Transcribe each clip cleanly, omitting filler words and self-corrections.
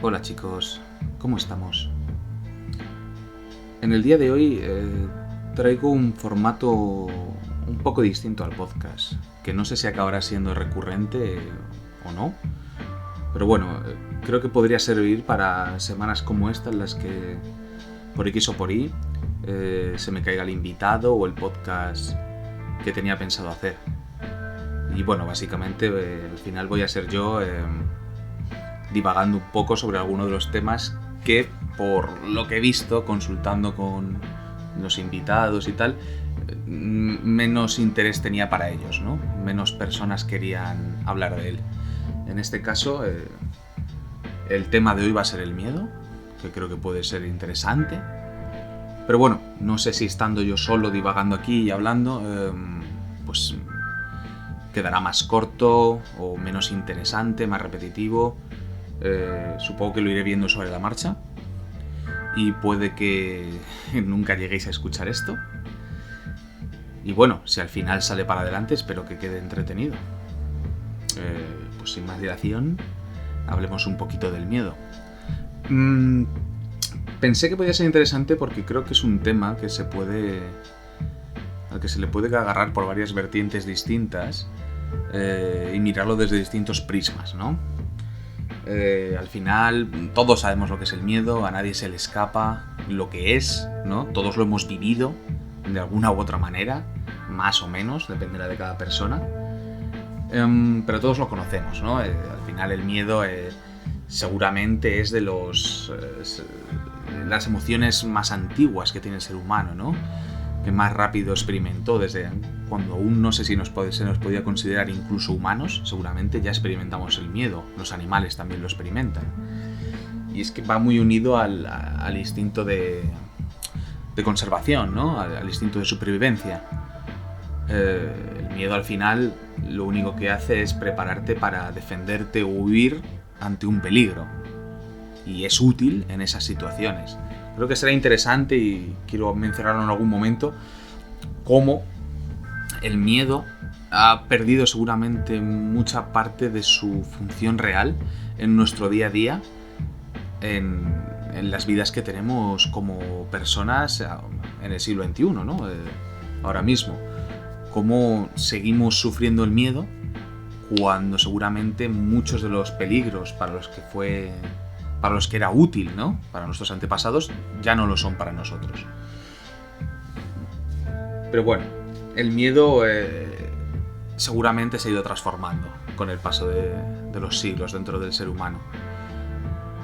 Hola chicos, ¿cómo estamos? En el día de hoy traigo un formato un poco distinto al podcast, que no sé si acabará siendo recurrente o no, pero bueno, creo que podría servir para semanas como esta en las que por X o por Y se me caiga el invitado o el podcast que tenía pensado hacer. Y bueno, básicamente al final voy a ser yo divagando un poco sobre alguno de los temas que, por lo que he visto, consultando con los invitados y tal, menos interés tenía para ellos, ¿no? Menos personas querían hablar de él. En este caso, el tema de hoy va a ser el miedo, que creo que puede ser interesante. Pero bueno, no sé si estando yo solo divagando aquí y hablando, pues quedará más corto o menos interesante, más repetitivo. Supongo que lo iré viendo sobre la marcha y puede que nunca lleguéis a escuchar esto. Y bueno, si al final sale para adelante, espero que quede entretenido. Pues sin más dilación, hablemos un poquito del miedo. Pensé que podía ser interesante porque creo que es un tema que al que se le puede agarrar por varias vertientes distintas y mirarlo desde distintos prismas, ¿no? Al final todos sabemos lo que es el miedo, a nadie se le escapa lo que es, ¿no? Todos lo hemos vivido de alguna u otra manera, más o menos, dependerá de cada persona, pero todos lo conocemos, ¿no? Al final el miedo seguramente es de las emociones más antiguas que tiene el ser humano, ¿no? Que más rápido experimentó desde cuando aún no sé si se nos podía considerar incluso humanos. Seguramente ya experimentamos el miedo, los animales también lo experimentan, y es que va muy unido al instinto de conservación, ¿no? Al instinto de supervivencia. El miedo al final lo único que hace es prepararte para defenderte o huir ante un peligro, y es útil en esas situaciones. Creo que será interesante, y quiero mencionarlo en algún momento, cómo el miedo ha perdido seguramente mucha parte de su función real en nuestro día a día, en las vidas que tenemos como personas en el siglo XXI, ¿no? Ahora mismo. Cómo seguimos sufriendo el miedo cuando seguramente muchos de los peligros para los que era útil, ¿no? Para nuestros antepasados, ya no lo son para nosotros. Pero bueno, el miedo seguramente se ha ido transformando con el paso de los siglos dentro del ser humano.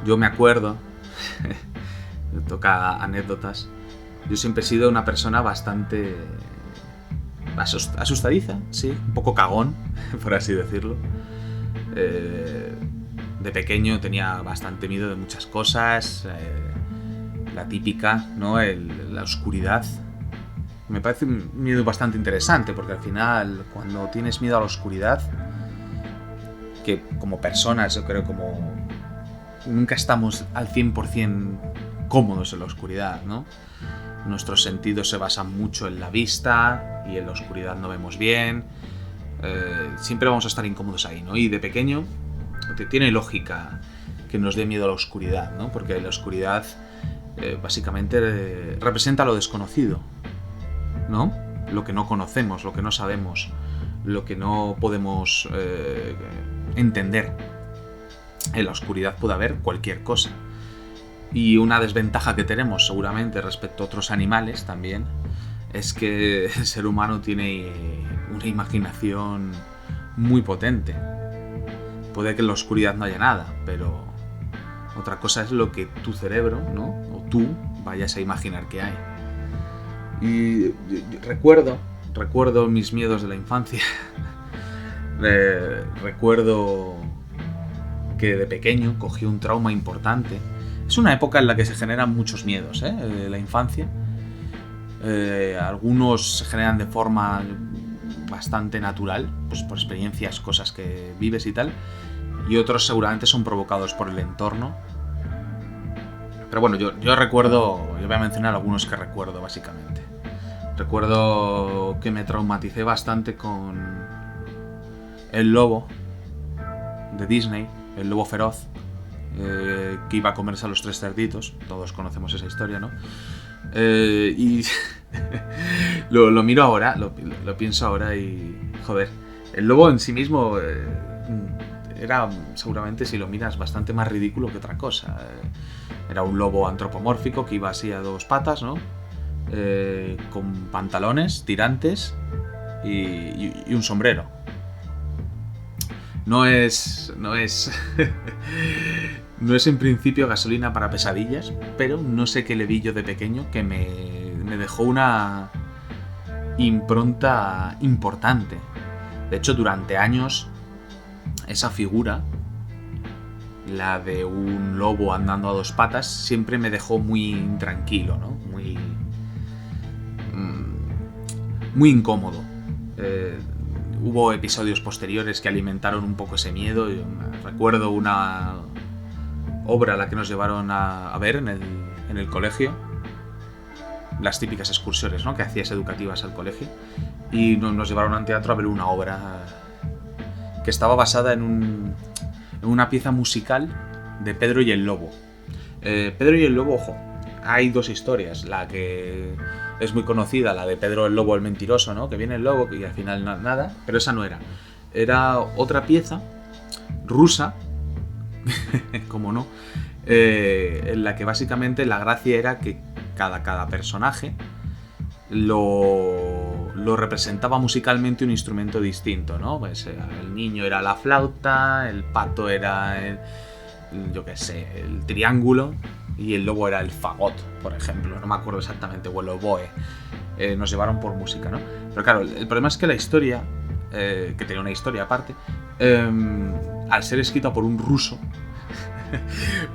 Yo me acuerdo, me toca anécdotas, yo siempre he sido una persona bastante asustadiza, sí, un poco cagón, por así decirlo. De pequeño tenía bastante miedo de muchas cosas, la típica, ¿no? La oscuridad. Me parece un miedo bastante interesante, porque al final, cuando tienes miedo a la oscuridad, que como personas yo creo como nunca estamos al 100% cómodos en la oscuridad, ¿no? Nuestros sentidos se basan mucho en la vista y en la oscuridad no vemos bien. Siempre vamos a estar incómodos ahí, ¿no? Y de pequeño tiene lógica que nos dé miedo a la oscuridad, ¿no? Porque la oscuridad básicamente representa lo desconocido, ¿no? Lo que no conocemos, lo que no sabemos, lo que no podemos entender. En la oscuridad puede haber cualquier cosa. Y una desventaja que tenemos seguramente respecto a otros animales también es que el ser humano tiene una imaginación muy potente. Puede que en la oscuridad no haya nada, pero otra cosa es lo que tu cerebro, ¿no? O tú vayas a imaginar que hay. Y recuerdo mis miedos de la infancia. Recuerdo que de pequeño cogí un trauma importante. Es una época en la que se generan muchos miedos, la infancia. Algunos se generan de forma bastante natural, pues por experiencias, cosas que vives y tal, y otros seguramente son provocados por el entorno. Pero bueno, yo voy a mencionar algunos que recuerdo básicamente. Recuerdo que me traumaticé bastante con el lobo de Disney, el lobo feroz, que iba a comerse a los 3 cerditos. Todos conocemos esa historia, ¿no? Y lo miro ahora, lo pienso ahora y... Joder, el lobo en sí mismo era, seguramente, si lo miras, bastante más ridículo que otra cosa. Era un lobo antropomórfico que iba así a 2 patas, ¿no? Con pantalones, tirantes y un sombrero. No es no es en principio gasolina para pesadillas, pero no sé qué le vi yo de pequeño que me dejó una impronta importante. De hecho, durante años, esa figura, la de un lobo andando a 2 patas, siempre me dejó muy intranquilo, ¿no? Muy incómodo. Hubo episodios posteriores que alimentaron un poco ese miedo. Yo recuerdo una obra a la que nos llevaron a ver en el colegio, las típicas excursiones, ¿no?, que hacías educativas al colegio, y nos llevaron al teatro a ver una obra que estaba basada en una pieza musical de Pedro y el Lobo. Pedro y el Lobo, ojo, hay 2 historias. La que es muy conocida, la de Pedro el Lobo el mentiroso, ¿no?, que viene el lobo y al final nada, pero esa no era. Era otra pieza rusa, como no, en la que básicamente la gracia era que cada personaje lo representaba musicalmente un instrumento distinto, ¿no? Pues el niño era la flauta, el pato era el triángulo, y el lobo era el fagot, por ejemplo. No me acuerdo exactamente, o el oboe. Nos llevaron por música, ¿no? Pero claro, el problema es que la historia, que tenía una historia aparte, al ser escrita por un ruso,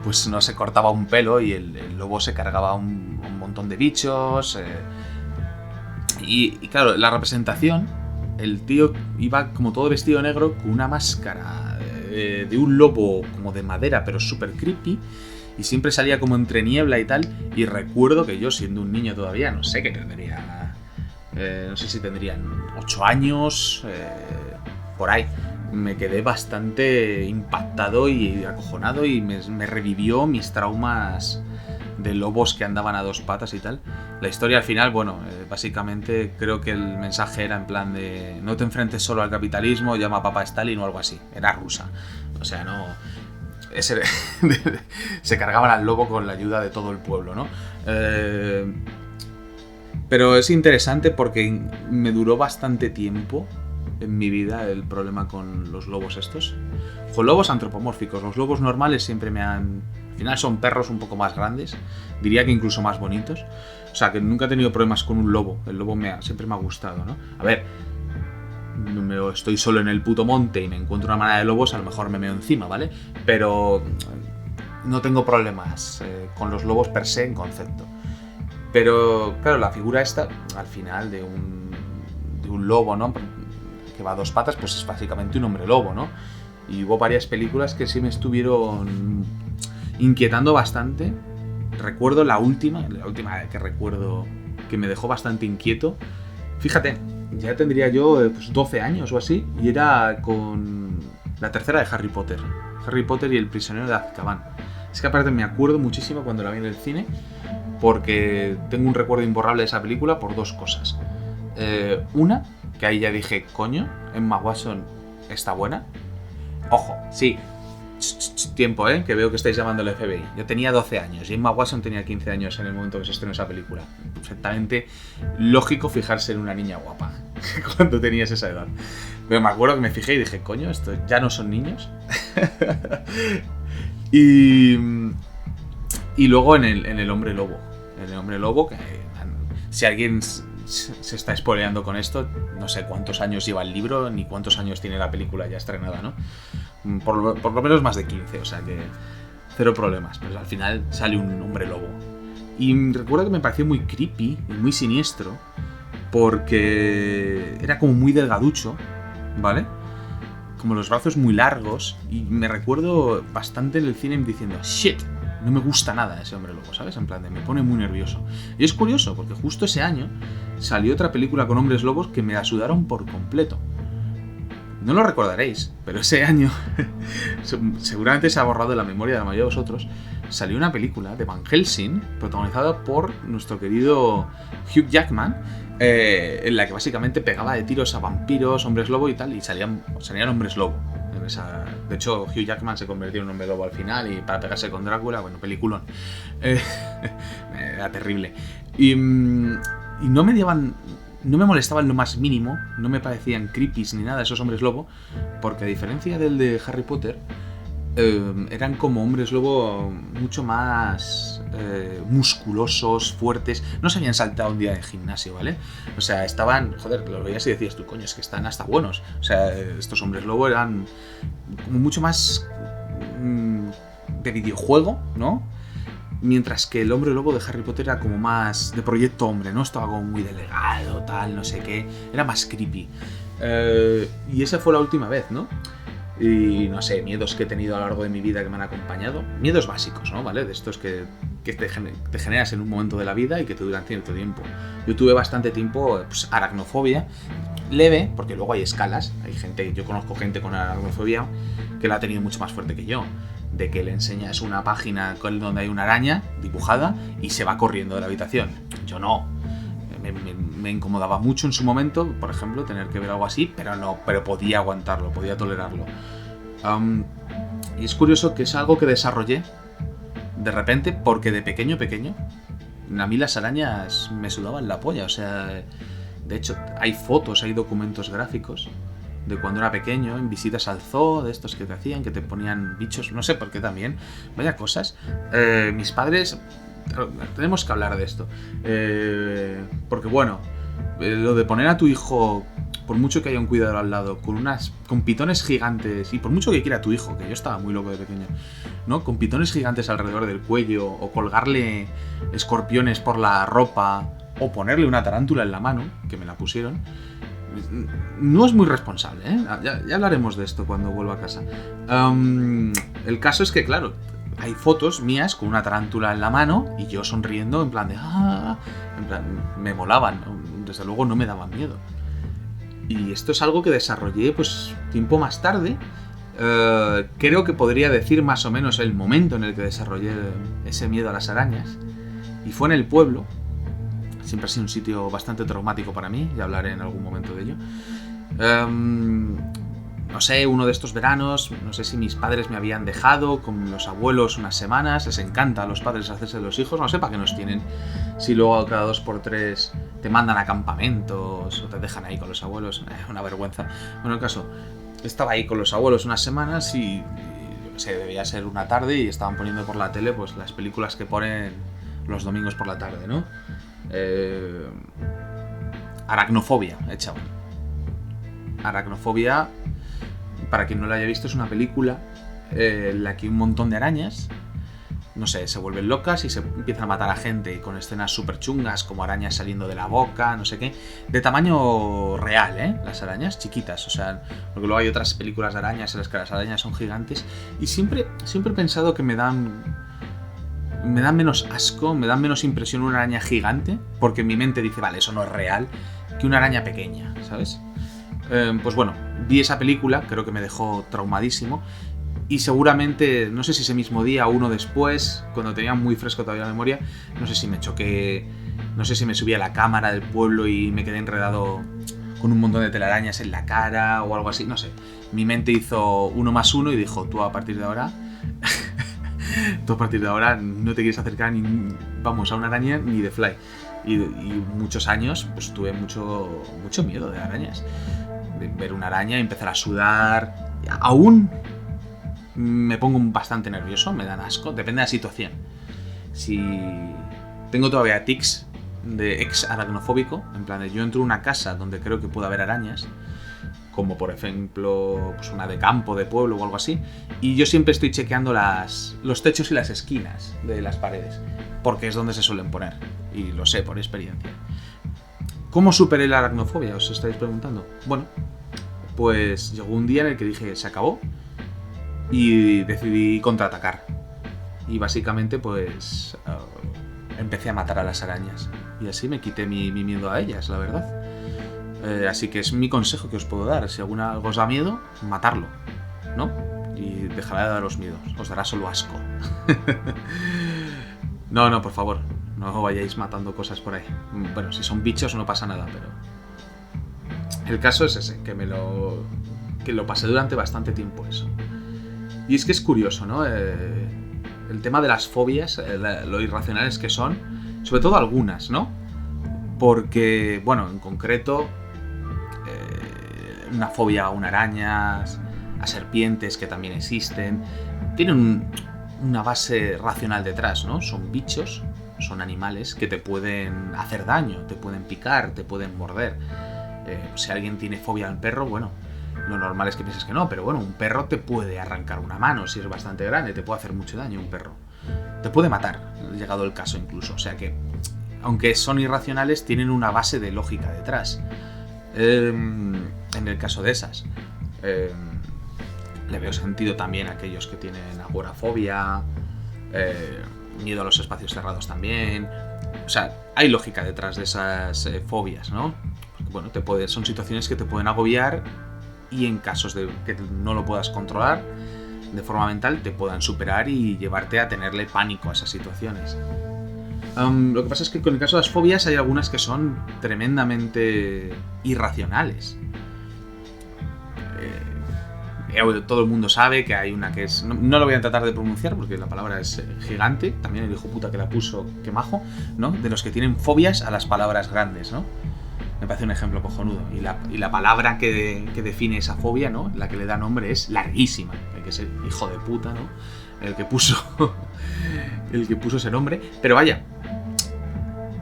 pues no se cortaba un pelo y el lobo se cargaba un montón de bichos. Y claro, la representación, el tío iba como todo vestido negro con una máscara de un lobo como de madera, pero súper creepy, y siempre salía como entre niebla y tal. Y recuerdo que yo, siendo un niño todavía, no sé qué tendría, no sé si tendrían 8 años, por ahí, me quedé bastante impactado y acojonado, y me revivió mis traumas de lobos que andaban a 2 patas y tal. La historia al final, bueno, básicamente creo que el mensaje era en plan de: no te enfrentes solo al capitalismo, llama a papá Stalin o algo así. Era rusa, o sea, no... se cargaban al lobo con la ayuda de todo el pueblo, ¿no? Pero es interesante porque me duró bastante tiempo en mi vida el problema con los lobos estos. Con lobos antropomórficos. Los lobos normales siempre me han... Al final son perros un poco más grandes, diría que incluso más bonitos. O sea, que nunca he tenido problemas con un lobo. El lobo siempre me ha gustado, ¿no? A ver, estoy solo en el puto monte y me encuentro una manada de lobos, a lo mejor me meo encima, ¿vale? Pero no tengo problemas con los lobos per se en concepto. Pero claro, la figura esta, al final, de un lobo, ¿no?, que va a 2 patas, pues es básicamente un hombre lobo, ¿no? Y hubo varias películas que sí me estuvieron inquietando bastante. Recuerdo la última que recuerdo que me dejó bastante inquieto. Fíjate, ya tendría yo pues 12 años o así, y era con la tercera de Harry Potter. Harry Potter y el prisionero de Azkaban. Es que aparte me acuerdo muchísimo cuando la vi en el cine, porque tengo un recuerdo imborrable de esa película por 2 cosas. Una, que ahí ya dije, coño, Emma Watson está buena. Ojo, sí, tiempo, que veo que estáis llamando al FBI. Yo tenía 12 años y Emma Watson tenía 15 años en el momento que se estrenó esa película. Perfectamente lógico fijarse en una niña guapa cuando tenías esa edad. Pero me acuerdo que me fijé y dije, coño, estos ya no son niños. y luego en el hombre lobo. En el hombre lobo, que si alguien se está spoileando con esto, no sé cuántos años lleva el libro ni cuántos años tiene la película ya estrenada, ¿no? Por lo menos más de 15, o sea que cero problemas. Pues al final sale un hombre lobo. Y recuerdo que me pareció muy creepy y muy siniestro, porque era como muy delgaducho, ¿vale? Como los brazos muy largos, y me recuerdo bastante en el cine diciendo, shit, no me gusta nada ese hombre lobo, ¿sabes? En plan de, me pone muy nervioso. Y es curioso, porque justo ese año salió otra película con hombres lobos que me la sudaron por completo. No lo recordaréis, pero ese año, seguramente se ha borrado de la memoria de la mayoría de vosotros, salió una película de Van Helsing, protagonizada por nuestro querido Hugh Jackman, en la que básicamente pegaba de tiros a vampiros, hombres lobo y tal, y salían hombres lobo. De hecho, Hugh Jackman se convirtió en un hombre lobo al final, y para pegarse con Drácula, bueno, peliculón. Era terrible. Y no me molestaban lo más mínimo, no me parecían creepies ni nada esos hombres lobo, porque a diferencia del de Harry Potter, eran como hombres lobo mucho más musculosos, fuertes. No se habían saltado un día de gimnasio, ¿vale? O sea, estaban, joder, lo veías y decías tú, coño, es que están hasta buenos. O sea, estos hombres lobo eran como mucho más de videojuego, ¿no? Mientras que el hombre lobo de Harry Potter era como más de proyecto hombre, ¿no? Estaba como muy delegado, tal, no sé qué. Era más creepy. Y esa fue la última vez, ¿no? Y no sé, miedos que he tenido a lo largo de mi vida que me han acompañado. Miedos básicos, ¿no? ¿Vale? De estos que te generas en un momento de la vida y que te duran cierto tiempo. Yo tuve bastante tiempo, pues, aracnofobia. Leve, porque luego hay escalas. Yo conozco gente con aracnofobia que la ha tenido mucho más fuerte que yo. De que le enseñas una página donde hay una araña dibujada y se va corriendo de la habitación. Yo no. Me incomodaba mucho en su momento, por ejemplo, tener que ver algo así, pero podía aguantarlo, podía tolerarlo. Y es curioso que es algo que desarrollé de repente, porque de pequeño, a mí las arañas me sudaban la polla. O sea, de hecho, hay fotos, hay documentos gráficos de cuando era pequeño, en visitas al zoo, de estos que te hacían, que te ponían bichos, no sé por qué también, vaya cosas. Mis padres, tenemos que hablar de esto, porque bueno, lo de poner a tu hijo, por mucho que haya un cuidador al lado, con pitones gigantes, y por mucho que quiera tu hijo, que yo estaba muy loco de pequeño, ¿no? Con pitones gigantes alrededor del cuello, o colgarle escorpiones por la ropa, o ponerle una tarántula en la mano, que me la pusieron, no es muy responsable, ¿eh? Ya hablaremos de esto cuando vuelva a casa. El caso es que, claro, hay fotos mías con una tarántula en la mano y yo sonriendo en plan de... en plan, me molaban, desde luego no me daban miedo. Y esto es algo que desarrollé pues tiempo más tarde. Creo que podría decir más o menos el momento en el que desarrollé ese miedo a las arañas. Y fue en el pueblo. Siempre ha sido un sitio bastante traumático para mí, ya hablaré en algún momento de ello. No sé, uno de estos veranos, no sé si mis padres me habían dejado con los abuelos unas semanas. Les encanta a los padres hacerse de los hijos, no sé para qué nos tienen. Si luego cada 2x3 te mandan a campamentos o te dejan ahí con los abuelos, una vergüenza. Bueno, el caso, estaba ahí con los abuelos unas semanas y debía ser una tarde y estaban poniendo por la tele pues las películas que ponen los domingos por la tarde, ¿no? Aracnofobia, echaban. Aracnofobia, para quien no la haya visto, es una película en la que un montón de arañas, no sé, se vuelven locas y se empiezan a matar a gente, y con escenas súper chungas, como arañas saliendo de la boca, no sé qué, de tamaño real, las arañas, chiquitas, o sea, porque luego hay otras películas de arañas en las que las arañas son gigantes, y siempre he pensado que me dan menos asco, me da menos impresión una araña gigante, porque en mi mente dice, vale, eso no es real, que una araña pequeña, ¿sabes? Pues bueno, vi esa película, creo que me dejó traumadísimo, y seguramente, no sé si ese mismo día o uno después, cuando tenía muy fresco todavía la memoria, no sé si me choqué, no sé si me subí a la cámara del pueblo y me quedé enredado con un montón de telarañas en la cara o algo así, no sé. Mi mente hizo 1 más 1 y dijo, tú a partir de ahora no te quieres acercar a una araña ni de fly. Y muchos años pues tuve mucho miedo de arañas. De ver una araña y empezar a sudar. Aún me pongo bastante nervioso, me dan asco, depende de la situación. Si tengo todavía tics de ex aracnofóbico, en plan de yo entro a una casa donde creo que puede haber arañas, como por ejemplo pues una de campo, de pueblo o algo así, y yo siempre estoy chequeando los techos y las esquinas de las paredes, porque es donde se suelen poner, y lo sé por experiencia. ¿Cómo superé la aracnofobia? Os estáis preguntando. Bueno, pues llegó un día en el que dije, se acabó, y decidí contraatacar. Y básicamente pues empecé a matar a las arañas, y así me quité mi miedo a ellas, la verdad. Así que es mi consejo que os puedo dar. Si alguna os da miedo, matarlo, ¿no? Y dejará de daros miedo. Os dará solo asco. No, por favor. No vayáis matando cosas por ahí. Bueno, si son bichos no pasa nada, pero... El caso es ese, que lo pasé durante bastante tiempo eso. Y es que es curioso, ¿no? El tema de las fobias, lo irracionales que son, sobre todo algunas, ¿no? Porque, bueno, en concreto, una fobia a unas arañas, a serpientes, que también existen, tienen una base racional detrás, ¿no? Son bichos, son animales que te pueden hacer daño, te pueden picar, te pueden morder. Si alguien tiene fobia al perro, bueno, lo normal es que pienses que no, pero bueno, un perro te puede arrancar una mano si es bastante grande, te puede hacer mucho daño un perro. Te puede matar, llegado el caso incluso. O sea que, aunque son irracionales, tienen una base de lógica detrás. En el caso de esas, le veo sentido también a aquellos que tienen agorafobia, miedo a los espacios cerrados también. O sea, hay lógica detrás de esas fobias, ¿no? Bueno, son situaciones que te pueden agobiar y en casos de que no lo puedas controlar de forma mental te puedan superar y llevarte a tenerle pánico a esas situaciones. Lo que pasa es que con el caso de las fobias hay algunas que son tremendamente irracionales. Todo el mundo sabe que hay una que es... No lo voy a tratar de pronunciar porque la palabra es gigante. También el hijo puta que la puso, que majo, ¿no? De los que tienen fobias a las palabras grandes, ¿no? Me parece un ejemplo cojonudo. Y la palabra que define esa fobia, ¿no? La que le da nombre es larguísima. Hay que ser hijo de puta, ¿no? El que puso ese nombre. Pero vaya,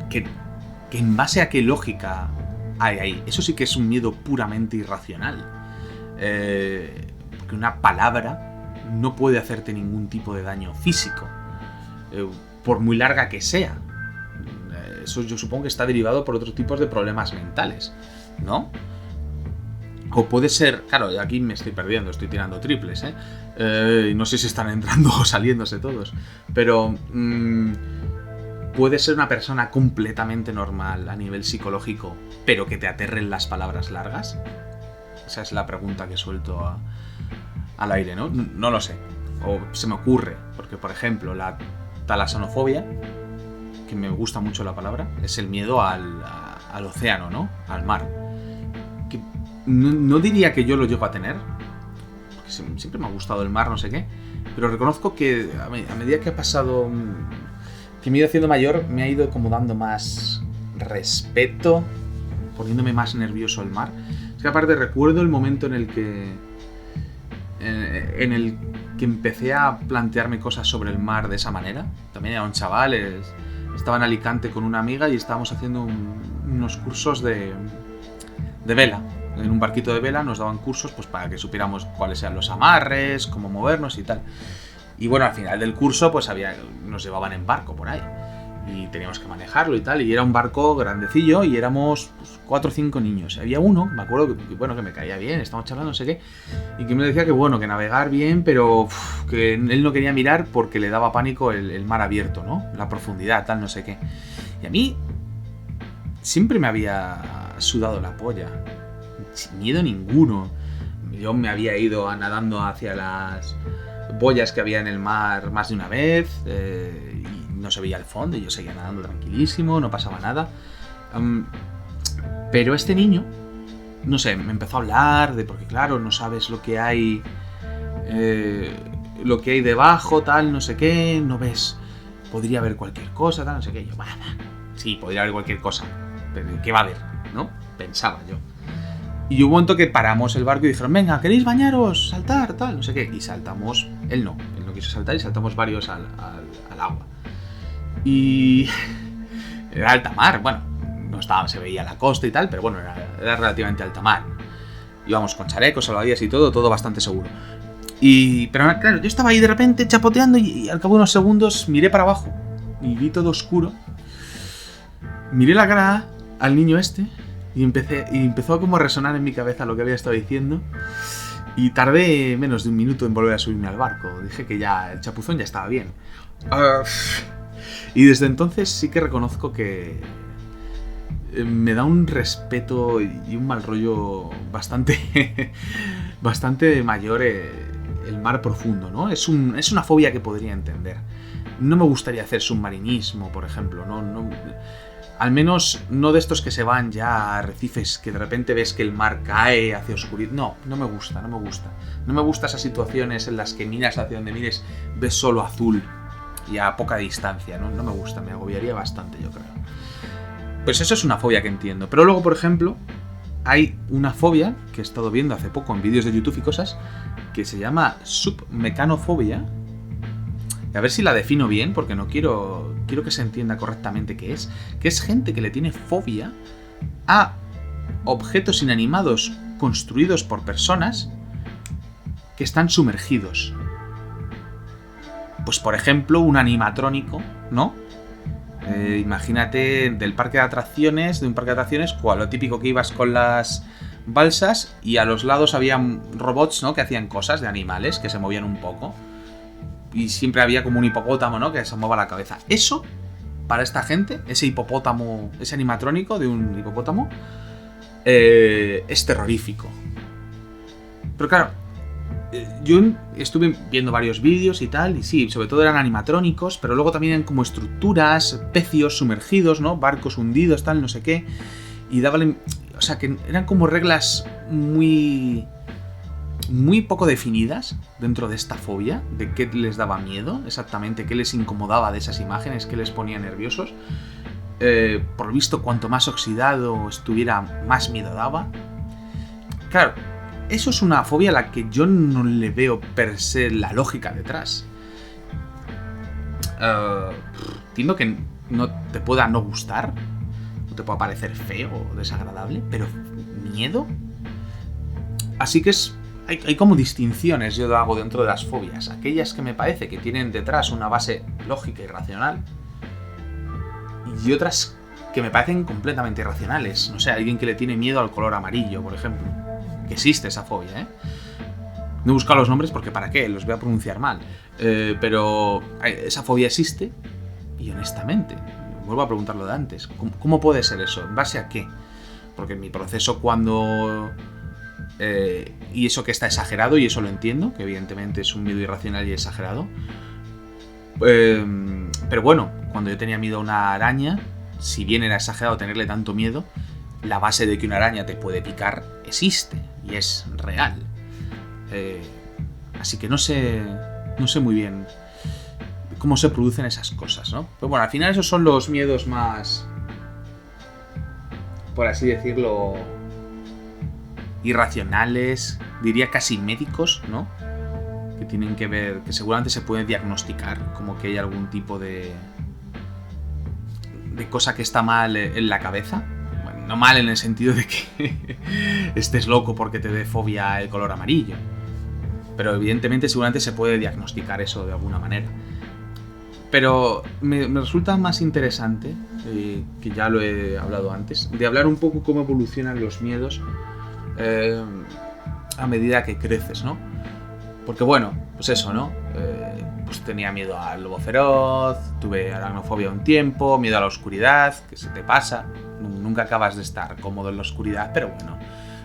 que en base a qué lógica hay ahí. Eso sí que es un miedo puramente irracional. Porque una palabra no puede hacerte ningún tipo de daño físico. Por muy larga que sea. Eso yo supongo que está derivado por otros tipos de problemas mentales, ¿no? O puede ser... Claro, aquí me estoy perdiendo, estoy tirando triples, ¿eh? No sé si están entrando o saliéndose todos. Pero... puede ser una persona completamente normal a nivel psicológico, pero que te aterren las palabras largas. Esa es la pregunta que suelto al aire, ¿no? No lo sé. O se me ocurre, porque por ejemplo, la talassonofobia, que me gusta mucho la palabra, es el miedo al océano, ¿no? Al mar. Que no diría que yo lo llego a tener, porque siempre me ha gustado el mar, no sé qué, pero reconozco que a medida que ha pasado, que me he ido haciendo mayor, me ha ido como dando más respeto, poniéndome más nervioso el mar. Es que aparte recuerdo el momento en el que empecé a plantearme cosas sobre el mar de esa manera. También era un chaval, estaba en Alicante con una amiga y estábamos haciendo unos cursos de vela. En un barquito de vela nos daban cursos pues para que supiéramos cuáles eran los amarres, cómo movernos y tal. Y bueno, al final del curso pues nos llevaban en barco por ahí y teníamos que manejarlo y tal, y era un barco grandecillo y éramos pues, 4 o 5 niños. Había uno, me acuerdo que me caía bien, estábamos charlando, no sé qué, y que me decía que bueno, que navegar bien, pero que él no quería mirar porque le daba pánico el mar abierto, ¿no? La profundidad, tal, no sé qué. Y a mí siempre me había sudado la polla, sin miedo ninguno. Yo me había ido nadando hacia las boyas que había en el mar más de una vez, y no se veía el fondo y yo seguía nadando tranquilísimo, no pasaba nada. Pero este niño, no sé, me empezó a hablar de, porque claro, no sabes lo que hay debajo, tal, no sé qué, no ves, podría haber cualquier cosa, tal, no sé qué. Y yo, bueno, sí, podría haber cualquier cosa, pero ¿qué va a haber? ¿No? Pensaba yo. Y hubo un momento que paramos el barco y dijeron, venga, ¿queréis bañaros? Saltar, tal, no sé qué. Y saltamos, él no quiso saltar y saltamos varios al agua. Y era alta mar, bueno, no estaba, se veía la costa y tal, pero bueno, era relativamente alta mar. Íbamos con chalecos, salvavidas y todo bastante seguro. Pero claro, yo estaba ahí de repente chapoteando y al cabo de unos segundos miré para abajo y vi todo oscuro. Miré la cara al niño este y empezó como a resonar en mi cabeza lo que había estado diciendo. Y tardé menos de un minuto en volver a subirme al barco. Dije que ya el chapuzón ya estaba bien. Y desde entonces sí que reconozco que me da un respeto y un mal rollo bastante bastante mayor el mar profundo, ¿no? Es una fobia que podría entender. No me gustaría hacer submarinismo, por ejemplo, no, al menos no de estos que se van ya a arrecifes, que de repente ves que el mar cae hacia oscuridad. No me gusta. No me gustan esas situaciones en las que miras hacia donde mires, ves solo azul y a poca distancia, ¿no? No me gusta, me agobiaría bastante, yo creo. Pues eso es una fobia que entiendo. Pero luego, por ejemplo, hay una fobia que he estado viendo hace poco en vídeos de YouTube y cosas, que se llama submecanofobia. A ver si la defino bien, porque no quiero que se entienda correctamente qué es. Que es gente que le tiene fobia a objetos inanimados construidos por personas que están sumergidos. Pues por ejemplo, un animatrónico, ¿no? Imagínate de un parque de atracciones, lo típico que ibas con las balsas y a los lados había robots, ¿no? Que hacían cosas de animales, que se movían un poco. Y siempre había como un hipopótamo, ¿no? Que se mueva la cabeza. Eso, para esta gente, ese hipopótamo, ese animatrónico de un hipopótamo, es terrorífico. Pero claro, yo estuve viendo varios vídeos y tal, y sí, sobre todo eran animatrónicos, pero luego también eran como estructuras, pecios sumergidos, ¿no? Barcos hundidos, tal, no sé qué. Y daban... O sea, que eran como reglas muy poco definidas dentro de esta fobia, de qué les daba miedo, exactamente, qué les incomodaba de esas imágenes, qué les ponía nerviosos. Por lo visto, cuanto más oxidado estuviera, más miedo daba. Claro, eso es una fobia a la que yo no le veo per se la lógica detrás. Entiendo que no te pueda no gustar, no te pueda parecer feo o desagradable, pero ¿miedo? Así que hay como distinciones yo hago dentro de las fobias. Aquellas que me parece que tienen detrás una base lógica y racional, y otras que me parecen completamente irracionales. No sé, alguien que le tiene miedo al color amarillo, por ejemplo. Que existe esa fobia, ¿eh? No he buscado los nombres porque ¿para qué? Los voy a pronunciar mal. Pero esa fobia existe y honestamente, vuelvo a preguntar lo de antes. ¿Cómo puede ser eso? ¿En base a qué? Porque en mi proceso cuando... y eso que está exagerado, y eso lo entiendo, que evidentemente es un miedo irracional y exagerado. Pero bueno, cuando yo tenía miedo a una araña, si bien era exagerado tenerle tanto miedo, la base de que una araña te puede picar existe y es real. Así que no sé muy bien cómo se producen esas cosas, ¿no? Pero bueno, al final esos son los miedos más, por así decirlo, irracionales, diría casi médicos, ¿no? Que tienen que ver, que seguramente se pueden diagnosticar, como que hay algún tipo de cosa que está mal en la cabeza. Bueno, no mal en el sentido de que estés loco porque te dé fobia el color amarillo, pero evidentemente seguramente se puede diagnosticar eso de alguna manera. Pero me resulta más interesante, que ya lo he hablado antes, de hablar un poco cómo evolucionan los miedos a medida que creces, ¿no? Porque bueno, pues eso, ¿no? Pues tenía miedo al lobo feroz, tuve aracnofobia un tiempo, miedo a la oscuridad, que se te pasa, nunca acabas de estar cómodo en la oscuridad, pero bueno,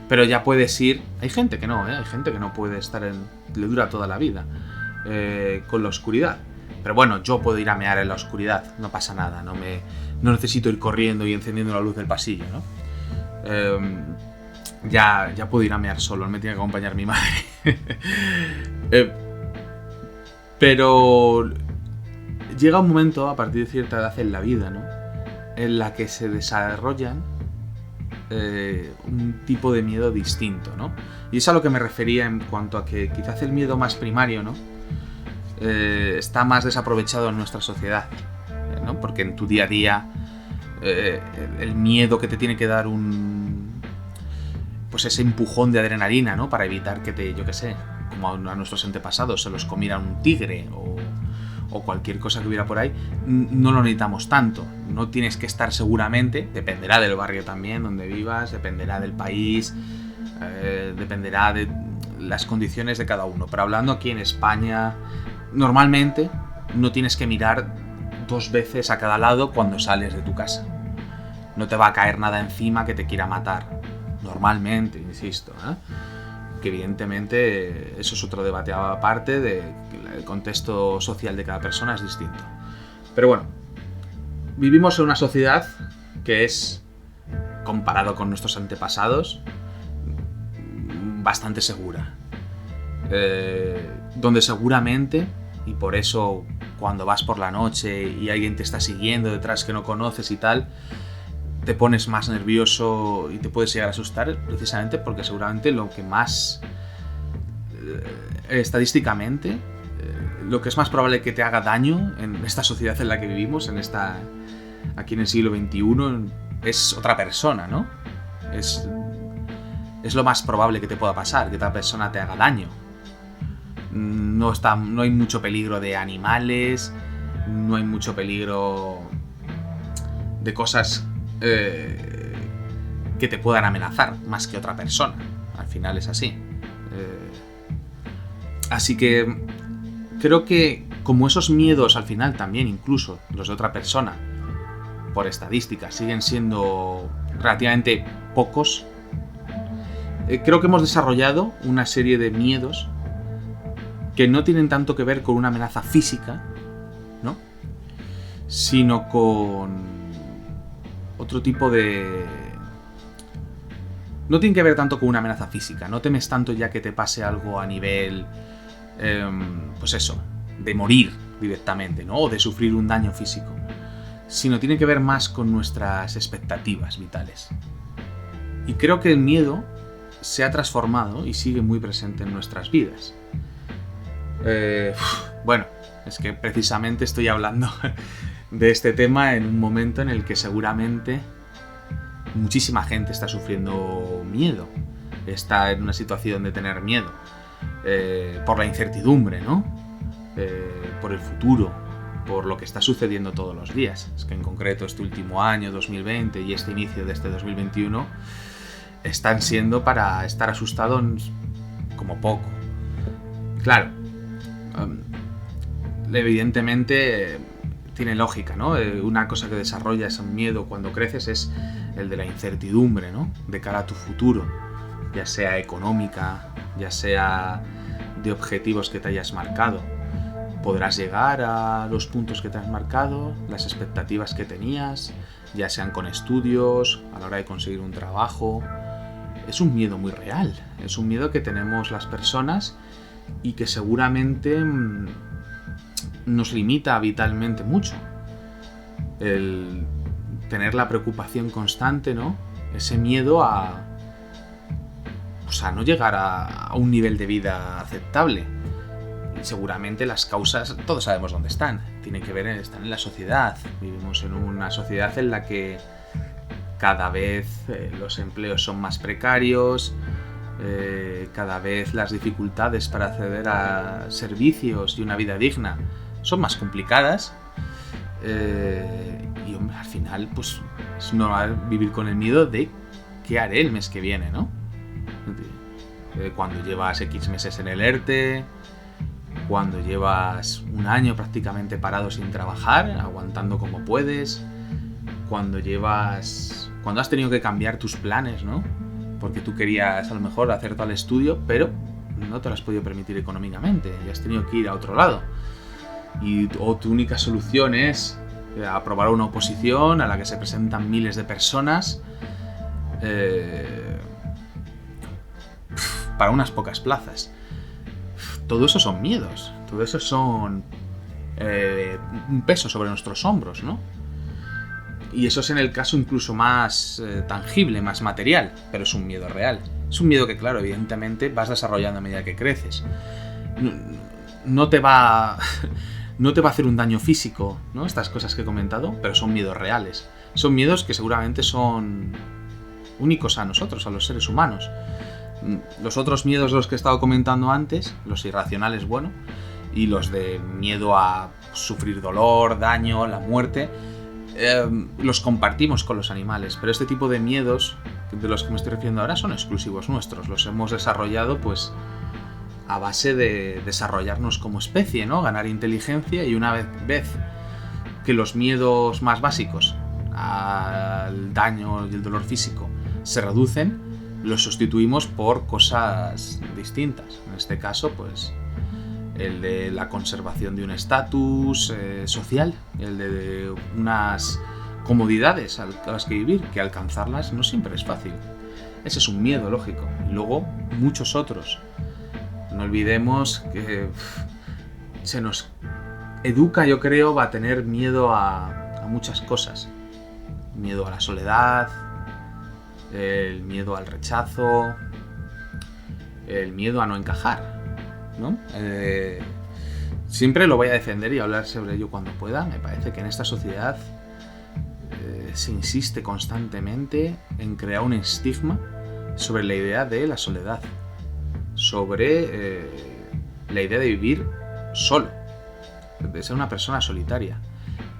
pero ya puedes ir, hay gente que no, hay gente que no puede estar le dura toda la vida con la oscuridad, pero bueno, yo puedo ir a mear en la oscuridad, no pasa nada, no necesito ir corriendo y encendiendo la luz del pasillo, ¿no? Ya puedo ir a mear solo, no me tiene que acompañar mi madre. Pero llega un momento, a partir de cierta edad en la vida, ¿no?, en la que se desarrollan un tipo de miedo distinto, ¿no? Y es a lo que me refería en cuanto a que quizás el miedo más primario, ¿no?, está más desaprovechado en nuestra sociedad, ¿no? Porque en tu día a día el miedo que te tiene que dar pues ese empujón de adrenalina, ¿no?, para evitar que yo qué sé, como a nuestros antepasados se los comiera un tigre o cualquier cosa que hubiera por ahí, no lo necesitamos tanto. No tienes que estar seguramente, dependerá del barrio también donde vivas, dependerá del país, dependerá de las condiciones de cada uno. Pero hablando aquí en España, normalmente no tienes que mirar 2 veces a cada lado cuando sales de tu casa. no te va a caer nada encima que te quiera matar. Normalmente, insisto, ¿eh? Que evidentemente eso es otro debate aparte, el contexto social de cada persona es distinto. Pero bueno, vivimos en una sociedad que es, comparado con nuestros antepasados, bastante segura. Donde seguramente, y por eso cuando vas por la noche y alguien te está siguiendo detrás que no conoces y tal, te pones más nervioso y te puedes llegar a asustar, precisamente porque seguramente lo que más estadísticamente lo que es más probable que te haga daño en esta sociedad en la que vivimos, aquí en el siglo XXI, es otra persona, ¿no? Es lo más probable que te pueda pasar, que otra persona te haga daño. No hay mucho peligro de animales, no hay mucho peligro de cosas que te puedan amenazar más que otra persona. Al final es así. Así que creo que como esos miedos al final también, incluso los de otra persona, por estadística, siguen siendo relativamente pocos, creo que hemos desarrollado una serie de miedos que no tienen tanto que ver con una amenaza física, ¿no? Sino con otro tipo de... No tienen que ver tanto con una amenaza física, no temes tanto ya que te pase algo a nivel, pues eso, de morir directamente, ¿no? O de sufrir un daño físico, sino tiene que ver más con nuestras expectativas vitales. Y creo que el miedo se ha transformado y sigue muy presente en nuestras vidas. Bueno, es que precisamente estoy hablando de este tema en un momento en el que seguramente muchísima gente está sufriendo miedo, está en una situación de tener miedo, por la incertidumbre, ¿no? Por el futuro, por lo que está sucediendo todos los días. Es que en concreto este último año, 2020, y este inicio de este 2021 están siendo para estar asustados como poco. Claro, evidentemente tiene lógica, ¿no? Una cosa que desarrolla ese miedo cuando creces es el de la incertidumbre, ¿no? De cara a tu futuro, ya sea económica, ya sea de objetivos que te hayas marcado. ¿Podrás llegar a los puntos que te has marcado, las expectativas que tenías, ya sean con estudios, a la hora de conseguir un trabajo? Es un miedo muy real, es un miedo que tenemos las personas y que seguramente nos limita vitalmente mucho. El tener la preocupación constante, ¿no? Ese miedo a no llegar a un nivel de vida aceptable. Y seguramente las causas, todos sabemos dónde están. Tienen que ver, están en la sociedad. Vivimos en una sociedad en la que cada vez los empleos son más precarios, cada vez las dificultades para acceder a servicios y una vida digna son más complicadas, y hombre, al final pues es normal vivir con el miedo de qué haré el mes que viene, ¿no? Cuando llevas X meses en el ERTE, cuando llevas un año prácticamente parado sin trabajar, aguantando como puedes, cuando has tenido que cambiar tus planes, ¿no? Porque tú querías a lo mejor hacer tal estudio, pero no te lo has podido permitir económicamente y has tenido que ir a otro lado. O tu única solución es aprobar una oposición a la que se presentan miles de personas para unas pocas plazas. Todo eso son miedos, todo eso son un peso sobre nuestros hombros, ¿no? Y eso es en el caso incluso más tangible, más material, pero es un miedo real. Es un miedo que, claro, evidentemente vas desarrollando a medida que creces. No te va a hacer un daño físico, ¿no? Estas cosas que he comentado, pero son miedos reales. Son miedos que seguramente son únicos a nosotros, a los seres humanos. Los otros miedos, los que he estado comentando antes, los irracionales, bueno, y los de miedo a sufrir dolor, daño, la muerte, los compartimos con los animales, pero este tipo de miedos de los que me estoy refiriendo ahora son exclusivos nuestros. Los hemos desarrollado pues a base de desarrollarnos como especie, ¿no? Ganar inteligencia, y una vez que los miedos más básicos al daño y el dolor físico se reducen, los sustituimos por cosas distintas. En este caso, pues el de la conservación de un estatus social, el de unas comodidades a las que vivir, que alcanzarlas no siempre es fácil. Ese es un miedo lógico. Y luego muchos otros. No olvidemos que se nos educa, yo creo, a tener miedo a muchas cosas. Miedo a la soledad, el miedo al rechazo, el miedo a no encajar, ¿no? Siempre lo voy a defender y hablar sobre ello cuando pueda. Me parece que en esta sociedad se insiste constantemente en crear un estigma sobre la idea de la soledad, sobre la idea de vivir solo, de ser una persona solitaria.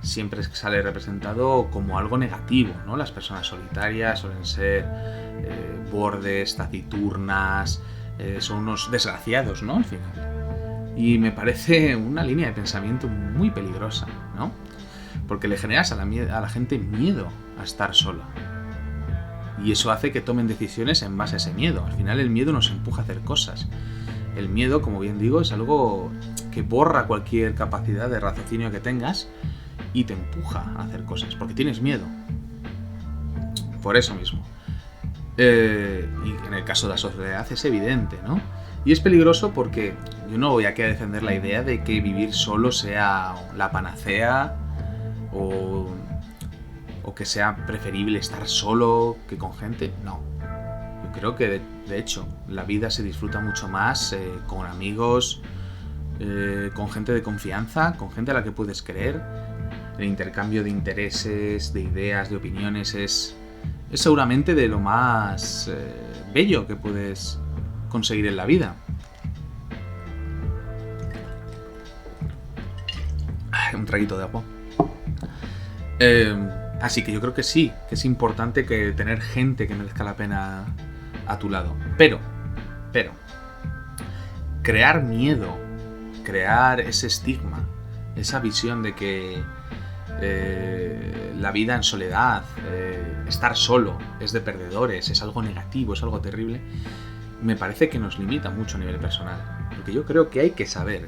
Siempre sale representado como algo negativo, ¿no? Las personas solitarias suelen ser bordes, taciturnas, son unos desgraciados, ¿no? Al final. Y me parece una línea de pensamiento muy peligrosa, ¿no? Porque le generas a la gente miedo a estar sola. Y eso hace que tomen decisiones en base a ese miedo. Al final el miedo nos empuja a hacer cosas. El miedo, como bien digo, es algo que borra cualquier capacidad de raciocinio que tengas y te empuja a hacer cosas, porque tienes miedo. Por eso mismo. Y en el caso de la soledad es evidente, ¿no? Y es peligroso porque yo no voy aquí a defender la idea de que vivir solo sea la panacea o que sea preferible estar solo que con gente. No. Yo creo que, de hecho, la vida se disfruta mucho más con amigos, con gente de confianza, con gente a la que puedes creer. El intercambio de intereses, de ideas, de opiniones es seguramente de lo más bello que puedes conseguir en la vida. Un traguito de agua. Así que yo creo que sí, que es importante que tener gente que merezca la pena a tu lado. Pero, crear miedo, crear ese estigma, esa visión de que la vida en soledad, estar solo, es de perdedores, es algo negativo, es algo terrible, me parece que nos limita mucho a nivel personal. Porque yo creo que hay que saber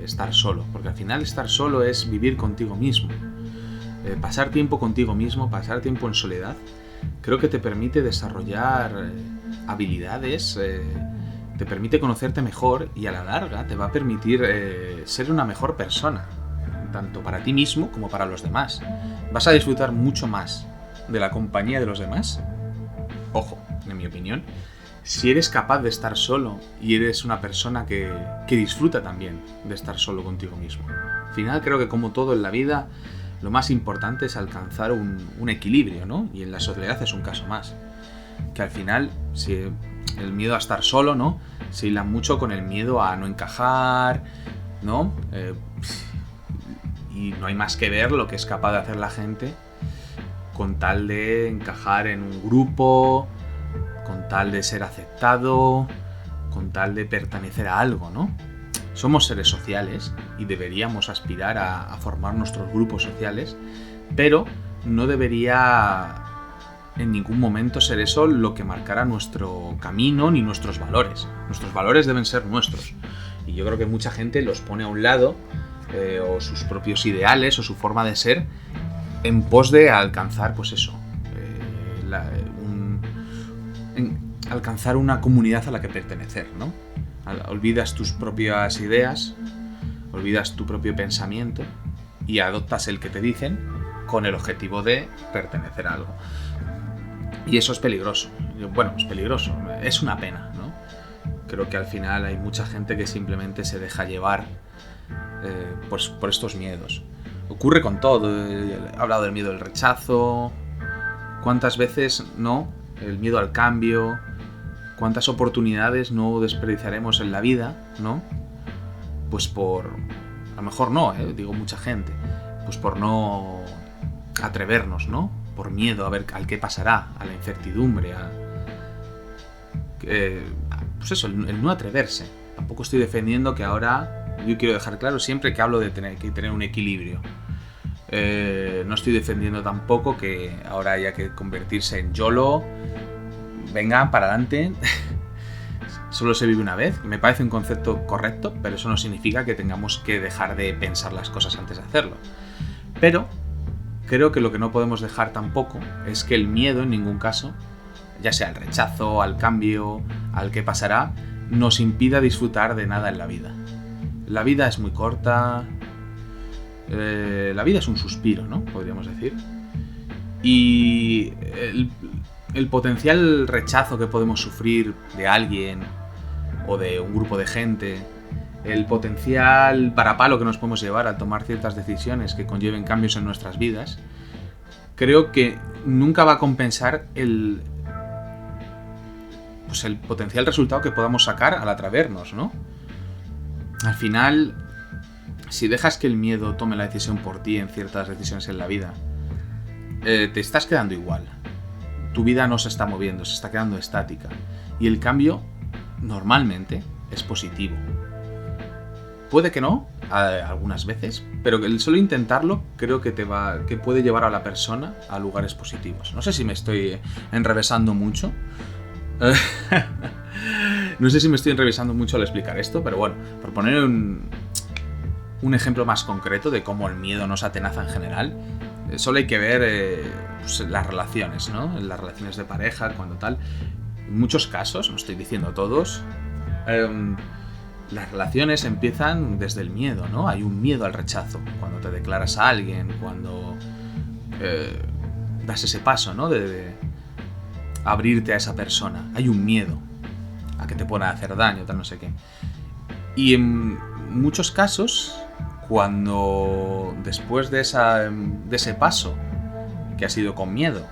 estar solo, porque al final estar solo es vivir contigo mismo. Pasar tiempo contigo mismo, pasar tiempo en soledad, creo que te permite desarrollar habilidades, te permite conocerte mejor y a la larga te va a permitir ser una mejor persona, tanto para ti mismo como para los demás. Vas a disfrutar mucho más de la compañía de los demás, ojo, en mi opinión, si eres capaz de estar solo y eres una persona que disfruta también de estar solo contigo mismo. Al final creo que, como todo en la vida, lo más importante es alcanzar un equilibrio, ¿no? Y en la soledad es un caso más. Que al final, si el miedo a estar solo, ¿no? Se hila mucho con el miedo a no encajar, ¿no? Y no hay más que ver lo que es capaz de hacer la gente con tal de encajar en un grupo, con tal de ser aceptado, con tal de pertenecer a algo, ¿no? Somos seres sociales y deberíamos aspirar a formar nuestros grupos sociales, pero no debería en ningún momento ser eso lo que marcara nuestro camino ni nuestros valores. Nuestros valores deben ser nuestros. Y yo creo que mucha gente los pone a un lado, o sus propios ideales o su forma de ser, en pos de alcanzar, pues eso, alcanzar una comunidad a la que pertenecer, ¿no? Olvidas tus propias ideas, olvidas tu propio pensamiento y adoptas el que te dicen con el objetivo de pertenecer a algo. Y eso es peligroso. Bueno, es peligroso, es una pena, ¿no? Creo que al final hay mucha gente que simplemente se deja llevar por estos miedos. Ocurre con todo. He hablado del miedo al rechazo. ¿Cuántas veces no? El miedo al cambio. ¿Cuántas oportunidades no desperdiciaremos en la vida, ¿no? Pues por... A lo mejor no, digo mucha gente. Pues por no atrevernos, ¿no? Por miedo a ver al qué pasará, a la incertidumbre, pues eso, el no atreverse. Tampoco estoy defendiendo que ahora... Yo quiero dejar claro siempre que hablo de tener un equilibrio. No estoy defendiendo tampoco que ahora haya que convertirse en YOLO. Venga, para adelante. Solo se vive una vez. Me parece un concepto correcto, pero eso no significa que tengamos que dejar de pensar las cosas antes de hacerlo. Pero creo que lo que no podemos dejar tampoco es que el miedo, en ningún caso, ya sea al rechazo, al cambio, al qué pasará, nos impida disfrutar de nada en la vida. La vida es muy corta. La vida es un suspiro, ¿no? Podríamos decir. Y el potencial rechazo que podemos sufrir de alguien o de un grupo de gente, el potencial varapalo que nos podemos llevar al tomar ciertas decisiones que conlleven cambios en nuestras vidas, creo que nunca va a compensar el potencial resultado que podamos sacar al atrevernos, ¿no? Al final, si dejas que el miedo tome la decisión por ti en ciertas decisiones en la vida, te estás quedando igual. Tu vida no se está moviendo, se está quedando estática. Y el cambio, normalmente, es positivo. Puede que no, algunas veces, pero el solo intentarlo creo que puede llevar a la persona a lugares positivos. No sé si me estoy enrevesando mucho. No sé si me estoy enrevesando mucho al explicar esto, pero bueno, por poner un ejemplo más concreto de cómo el miedo nos atenaza en general, solo hay que ver las relaciones, ¿no? Las relaciones de pareja, cuando tal. En muchos casos, no estoy diciendo todos, las relaciones empiezan desde el miedo, ¿no? Hay un miedo al rechazo. Cuando te declaras a alguien, cuando das ese paso, ¿no? De abrirte a esa persona. Hay un miedo a que te pueda hacer daño, tal no sé qué. Y en muchos casos, cuando después de ese paso, que ha sido con miedo,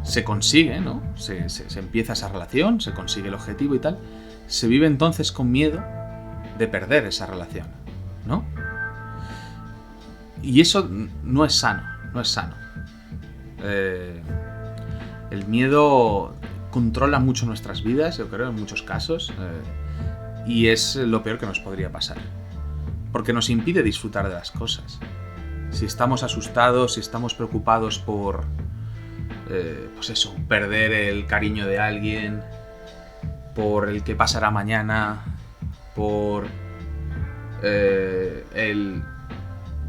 se consigue, ¿no? Se empieza esa relación, se consigue el objetivo y tal, se vive entonces con miedo de perder esa relación, ¿no? Y eso no es sano, no es sano. El miedo controla mucho nuestras vidas, yo creo, en muchos casos, y es lo peor que nos podría pasar, porque nos impide disfrutar de las cosas. Si estamos asustados, si estamos preocupados por, perder el cariño de alguien, por el que pasará mañana, por el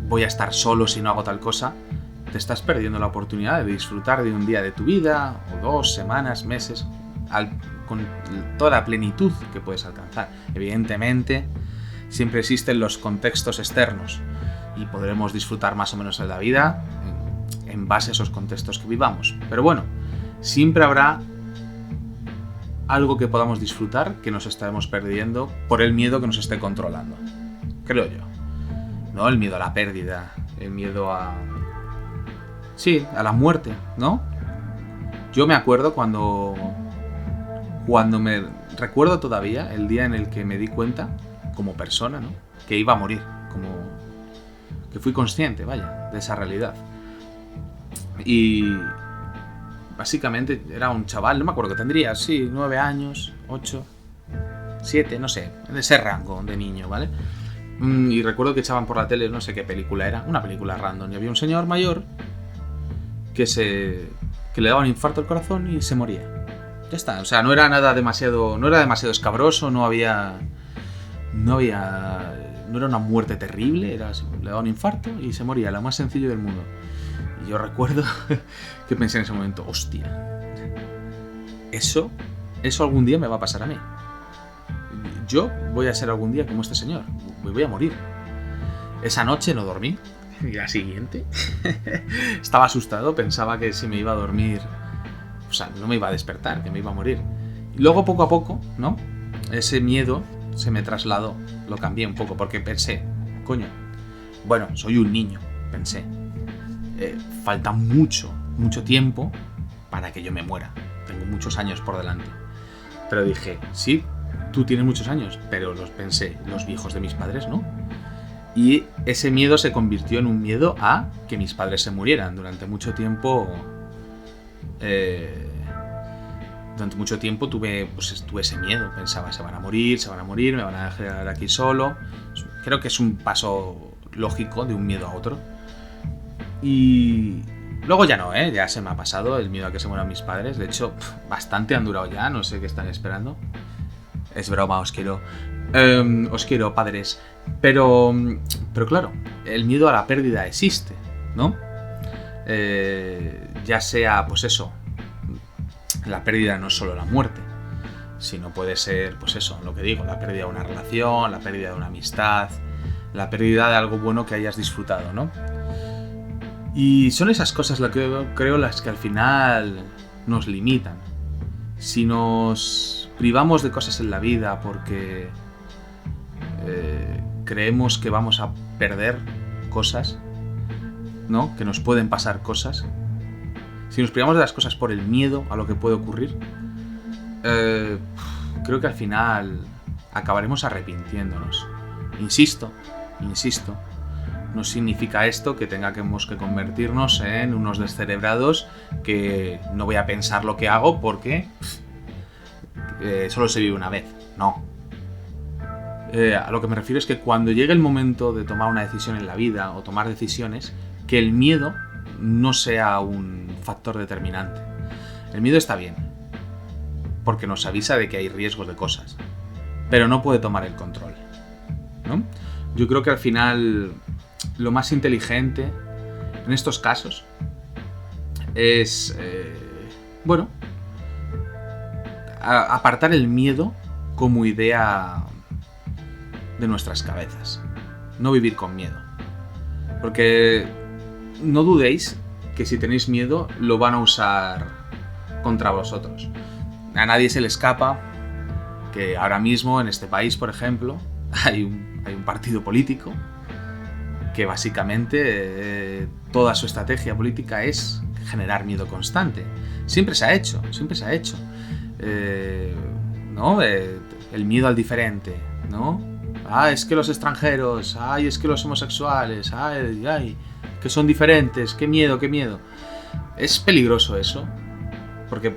voy a estar solo si no hago tal cosa, te estás perdiendo la oportunidad de disfrutar de un día de tu vida, o 2 semanas, meses, con toda la plenitud que puedes alcanzar. Evidentemente, siempre existen los contextos externos y podremos disfrutar más o menos de la vida en base a esos contextos que vivamos. Pero bueno, siempre habrá algo que podamos disfrutar que nos estaremos perdiendo por el miedo que nos esté controlando. Creo yo. ¿No? El miedo a la pérdida, el miedo a la muerte, ¿no? Yo me acuerdo cuando me recuerdo todavía el día en el que me di cuenta, como persona, ¿no? Que iba a morir, como que fui consciente, vaya, de esa realidad. Y básicamente era un chaval, no me acuerdo que tendría, 9 años, 8, 7, no sé, de ese rango de niño, ¿vale? Y recuerdo que echaban por la tele, no sé qué película era, una película random, y había un señor mayor que le daba un infarto al corazón y se moría. Ya está, o sea, no era demasiado escabroso, no era una muerte terrible, le daba un infarto y se moría, lo más sencillo del mundo. Y yo recuerdo que pensé en ese momento, hostia, eso algún día me va a pasar a mí. Yo voy a ser algún día como este señor, voy a morir. Esa noche no dormí. Y la siguiente estaba asustado, pensaba que si me iba a dormir, o sea, no me iba a despertar, que me iba a morir. Y luego poco a poco, ¿no? Ese miedo se me trasladó, lo cambié un poco, porque pensé, coño, bueno, soy un niño, pensé. Falta mucho tiempo para que yo me muera. Tengo muchos años por delante. Pero dije, sí, tú tienes muchos años, pero los viejos de mis padres, ¿no? Y ese miedo se convirtió en un miedo a que mis padres se murieran. Durante mucho tiempo tuve ese miedo. Pensaba, se van a morir, me van a dejar aquí solo. Creo que es un paso lógico de un miedo a otro. Y luego ya no, ya se me ha pasado el miedo a que se mueran mis padres. De hecho, bastante han durado ya, no sé qué están esperando. Es broma, os quiero. Os quiero, padres. Pero claro, el miedo a la pérdida existe, ¿no? Ya sea, pues eso, la pérdida no es solo la muerte, sino puede ser, pues eso, lo que digo, la pérdida de una relación, la pérdida de una amistad, la pérdida de algo bueno que hayas disfrutado, ¿no? Y son esas cosas las que creo las que al final nos limitan. Si nos privamos de cosas en la vida porque creemos que vamos a perder cosas, ¿no? Que nos pueden pasar cosas. Si nos privamos de las cosas por el miedo a lo que puede ocurrir, creo que al final acabaremos arrepintiéndonos. Insisto, no significa esto que tengamos que convertirnos en unos descerebrados que no voy a pensar lo que hago porque solo se vive una vez. No. A lo que me refiero es que cuando llegue el momento de tomar una decisión en la vida o tomar decisiones, que el miedo no sea un factor determinante. El miedo está bien, porque nos avisa de que hay riesgos de cosas, pero no puede tomar el control, ¿no? Yo creo que al final lo más inteligente en estos casos es, apartar el miedo como idea de nuestras cabezas. No vivir con miedo. Porque no dudéis que si tenéis miedo lo van a usar contra vosotros. A nadie se le escapa que ahora mismo en este país, por ejemplo, hay un partido político que básicamente toda su estrategia política es generar miedo constante. Siempre se ha hecho. ¿No? El miedo al diferente, ¿no? Es que los extranjeros, es que los homosexuales, que son diferentes, qué miedo. Es peligroso eso, porque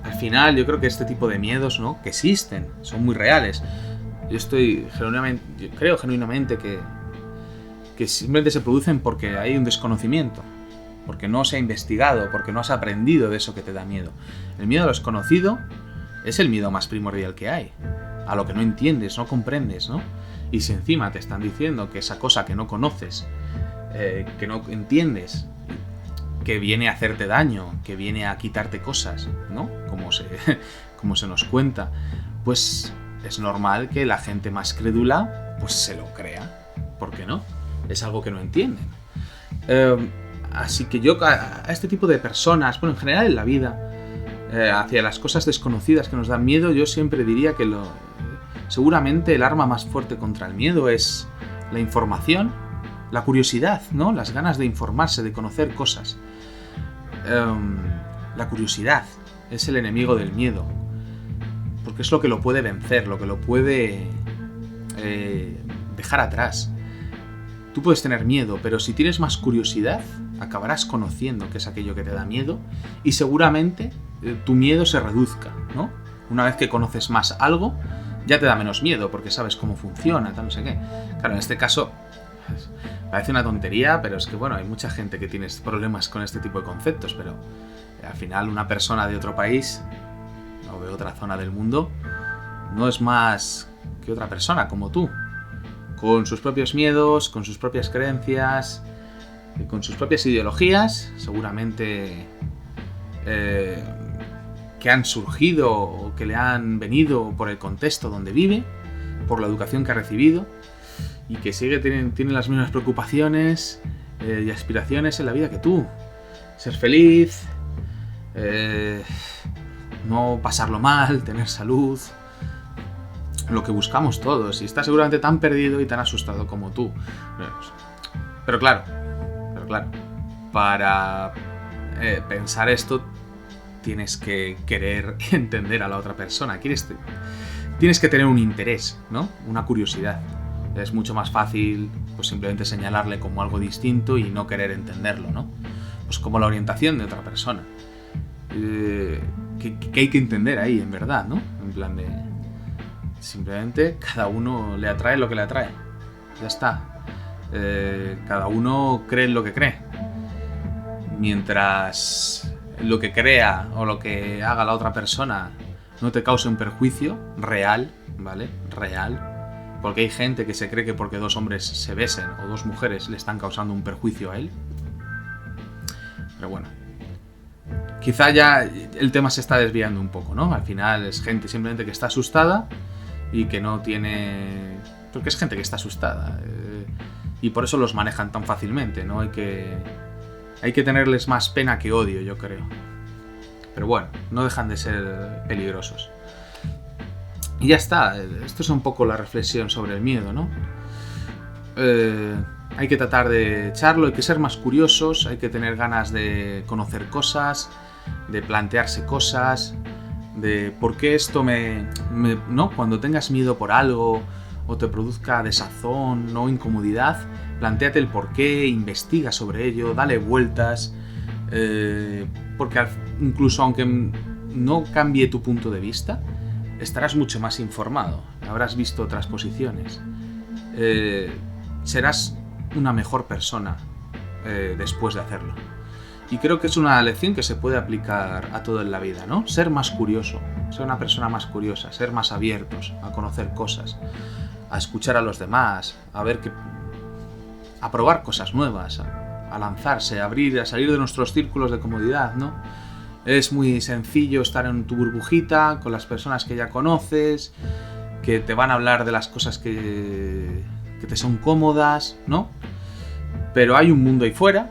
al final yo creo que este tipo de miedos, ¿no? Que existen, son muy reales. Yo creo genuinamente que simplemente se producen porque hay un desconocimiento, porque no se ha investigado, porque no has aprendido de eso que te da miedo. El miedo a lo desconocido es el miedo más primordial que hay, a lo que no entiendes, no comprendes, ¿no? Y si encima te están diciendo que esa cosa que no conoces, que no entiendes, que viene a hacerte daño, que viene a quitarte cosas, ¿no? Como se nos cuenta, pues es normal que la gente más crédula pues se lo crea. ¿Por qué no? Es algo que no entienden. Así que yo a este tipo de personas, bueno, en general en la vida, hacia las cosas desconocidas que nos dan miedo, yo siempre diría que seguramente el arma más fuerte contra el miedo es la información, la curiosidad, ¿no? Las ganas de informarse, de conocer cosas. La curiosidad es el enemigo del miedo, porque es lo que lo puede vencer, lo que lo puede dejar atrás. Tú puedes tener miedo, pero si tienes más curiosidad, acabarás conociendo qué es aquello que te da miedo y seguramente tu miedo se reduzca, ¿no? Una vez que conoces más algo, ya te da menos miedo porque sabes cómo funciona, tal, no sé qué. Claro, en este caso parece una tontería, pero es que, bueno, hay mucha gente que tiene problemas con este tipo de conceptos, pero al final una persona de otro país o de otra zona del mundo no es más que otra persona como tú, con sus propios miedos, con sus propias creencias, con sus propias ideologías, seguramente que han surgido o que le han venido por el contexto donde vive, por la educación que ha recibido, y que tiene las mismas preocupaciones y aspiraciones en la vida que tú. Ser feliz, no pasarlo mal, tener salud, lo que buscamos todos, y está seguramente tan perdido y tan asustado como tú. Pero claro, para pensar esto tienes que querer entender a la otra persona, tienes que tener un interés, ¿no? Una curiosidad. Es mucho más fácil pues simplemente señalarle como algo distinto y no querer entenderlo, ¿no? Pues como la orientación de otra persona. Que hay que entender ahí, en verdad, ¿no? En plan de... Simplemente cada uno le atrae lo que le atrae. Ya está. Cada uno cree en lo que cree. mientras lo que crea o lo que haga la otra persona no te cause un perjuicio real, ¿vale? Real. Porque hay gente que se cree que porque dos hombres se besen o dos mujeres le están causando un perjuicio a él. Pero bueno, quizá ya el tema se está desviando un poco, ¿no? Al final es gente simplemente que está asustada y que no tiene... Porque es gente que está asustada. Y por eso los manejan tan fácilmente, ¿no? Hay que tenerles más pena que odio, yo creo. Pero bueno, no dejan de ser peligrosos. Y ya está. Esto es un poco la reflexión sobre el miedo, ¿no? Hay que tratar de echarlo, hay que ser más curiosos, hay que tener ganas de conocer cosas, de plantearse cosas, de por qué esto ¿no? Cuando tengas miedo por algo o te produzca desazón, no incomodidad, plantéate el por qué, investiga sobre ello, dale vueltas, porque incluso aunque no cambie tu punto de vista, estarás mucho más informado, habrás visto otras posiciones, serás una mejor persona después de hacerlo. Y creo que es una lección que se puede aplicar a todo en la vida, ¿no? Ser más curioso, ser una persona más curiosa, ser más abiertos a conocer cosas, a escuchar a los demás, a probar cosas nuevas, a lanzarse, a salir de nuestros círculos de comodidad, ¿no? Es muy sencillo estar en tu burbujita con las personas que ya conoces, que te van a hablar de las cosas que te son cómodas, ¿no? Pero hay un mundo ahí fuera,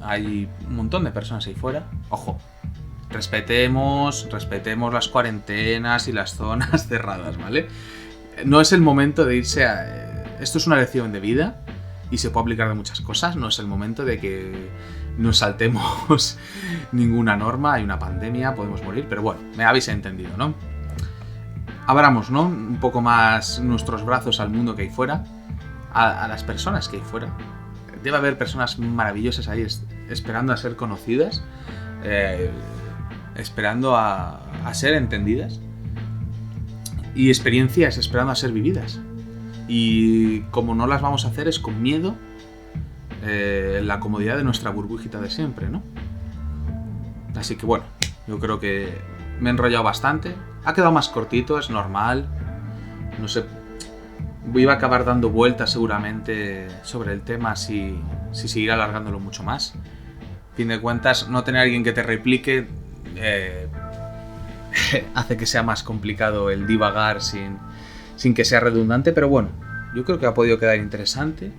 hay un montón de personas ahí fuera. Ojo, respetemos las cuarentenas y las zonas cerradas, ¿vale? No es el momento de irse a... Esto es una lección de vida y se puede aplicar de muchas cosas. No es el momento de que nos saltemos ninguna norma. Hay una pandemia, podemos morir, pero bueno, me habéis entendido, ¿no? Abramos, ¿no? Un poco más nuestros brazos al mundo que hay fuera, a las personas que hay fuera. Debe haber personas maravillosas ahí esperando a ser conocidas, esperando a ser entendidas, y experiencias esperando a ser vividas. Y como no las vamos a hacer es con miedo, en la comodidad de nuestra burbujita de siempre, ¿no? Así que bueno, yo creo que me he enrollado bastante. Ha quedado más cortito, es normal. No sé, iba a acabar dando vueltas seguramente sobre el tema si seguir alargándolo mucho más. A fin de cuentas, no tener a alguien que te replique hace que sea más complicado el divagar sin que sea redundante, pero bueno, yo creo que ha podido quedar interesante.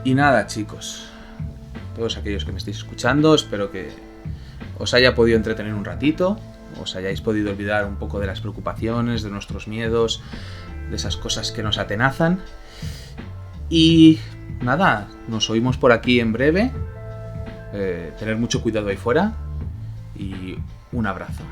Y nada, chicos, todos aquellos que me estéis escuchando, espero que os haya podido entretener un ratito, os hayáis podido olvidar un poco de las preocupaciones, de nuestros miedos, de esas cosas que nos atenazan. Y nada, nos oímos por aquí en breve. Tener mucho cuidado ahí fuera y un abrazo.